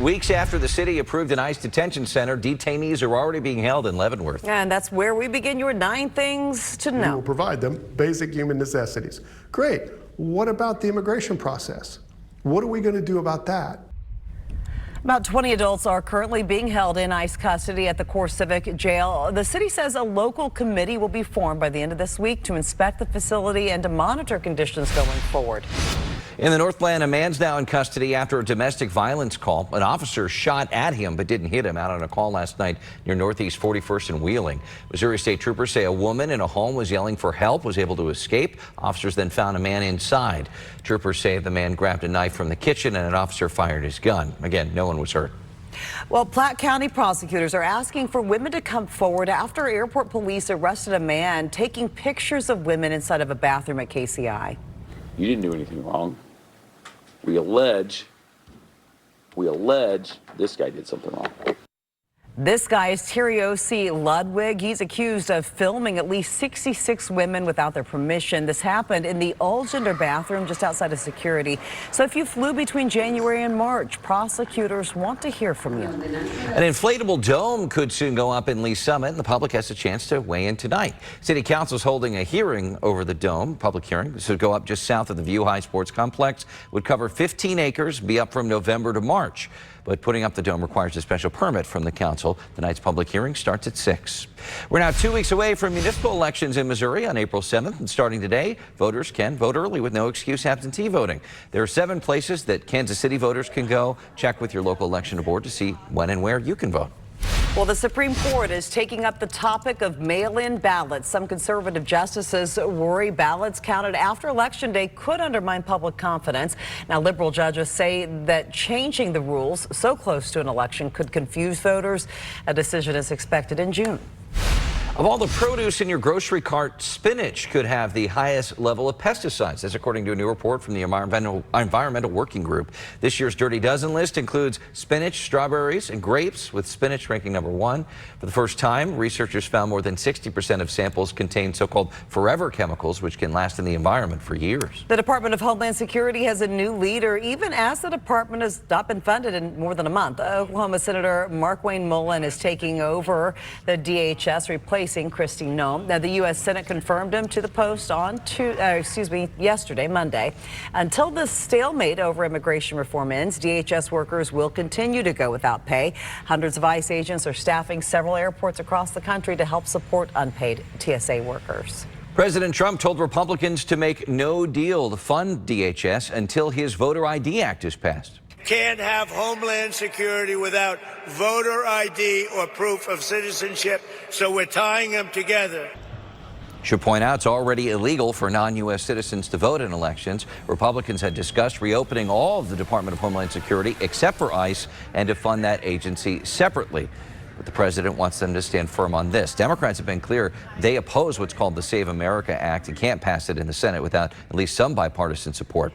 Weeks after the city approved an ICE detention center, detainees are already being held in Leavenworth. And that's where we begin your 9 things to know. We will provide them basic human necessities. Great. What about the immigration process? What are we going to do about that? About 20 adults are currently being held in ICE custody at the CoreCivic jail. The city says a local committee will be formed by the end of this week to inspect the facility and to monitor conditions going forward. In the Northland, a man's now in custody after a domestic violence call. An officer shot at him but didn't hit him out on a call last night near Northeast 41st and Wheeling. Missouri State Troopers say a woman in a home was yelling for help, was able to escape. Officers then found a man inside. Troopers say the man grabbed a knife from the kitchen and an officer fired his gun. Again, no one was hurt. Well, Platte County prosecutors are asking for women to come forward after airport police arrested a man taking pictures of women inside of a bathroom at KCI. You didn't do anything wrong. We allege this guy did something wrong. This guy is Terry Ludwig. He's accused of filming at least 66 women without their permission. This happened in the all-gender bathroom just outside of security. So if you flew between January and March, prosecutors want to hear from you. An inflatable dome could soon go up in Lee Summit, and the public has a chance to weigh in tonight. City Council is holding a hearing over the dome, public hearing. This would go up just south of the View High Sports Complex, would cover 15 acres, be up from November to March. But putting up the dome requires a special permit from the council. Tonight's public hearing starts at 6. We're now 2 weeks away from municipal elections in Missouri on April 7th. And starting today, voters can vote early with no excuse absentee voting. There are 7 places that Kansas City voters can go. Check with your local election board to see when and where you can vote. Well, the Supreme Court is taking up the topic of mail-in ballots. Some conservative justices worry ballots counted after Election Day could undermine public confidence. Now, liberal judges say that changing the rules so close to an election could confuse voters. A decision is expected in June. Of all the produce in your grocery cart, spinach could have the highest level of pesticides. That's according to a new report from the Environmental Working Group. This year's Dirty Dozen list includes spinach, strawberries, and grapes, with spinach ranking #1. For the first time, researchers found more than 60% of samples contain so-called forever chemicals, which can last in the environment for years. The Department of Homeland Security has a new leader, even as the department has not been funded in more than a month. Oklahoma Senator Markwayne Mullin is taking over the DHS, replacing Kristi Noem. Now, the U.S. Senate confirmed him to the post on yesterday, Monday. Until the stalemate over immigration reform ends, DHS workers will continue to go without pay. Hundreds of ICE agents are staffing several airports across the country to help support unpaid TSA workers. President Trump told Republicans to make no deal to fund DHS until his Voter ID Act is passed. Can't have Homeland Security without voter ID or proof of citizenship, so we're tying them together. Should point out it's already illegal for non-U.S. citizens to vote in elections. Republicans had discussed reopening all of the Department of Homeland Security except for ICE and to fund that agency separately. But the president wants them to stand firm on this. Democrats have been clear they oppose what's called the Save America Act and can't pass it in the Senate without at least some bipartisan support.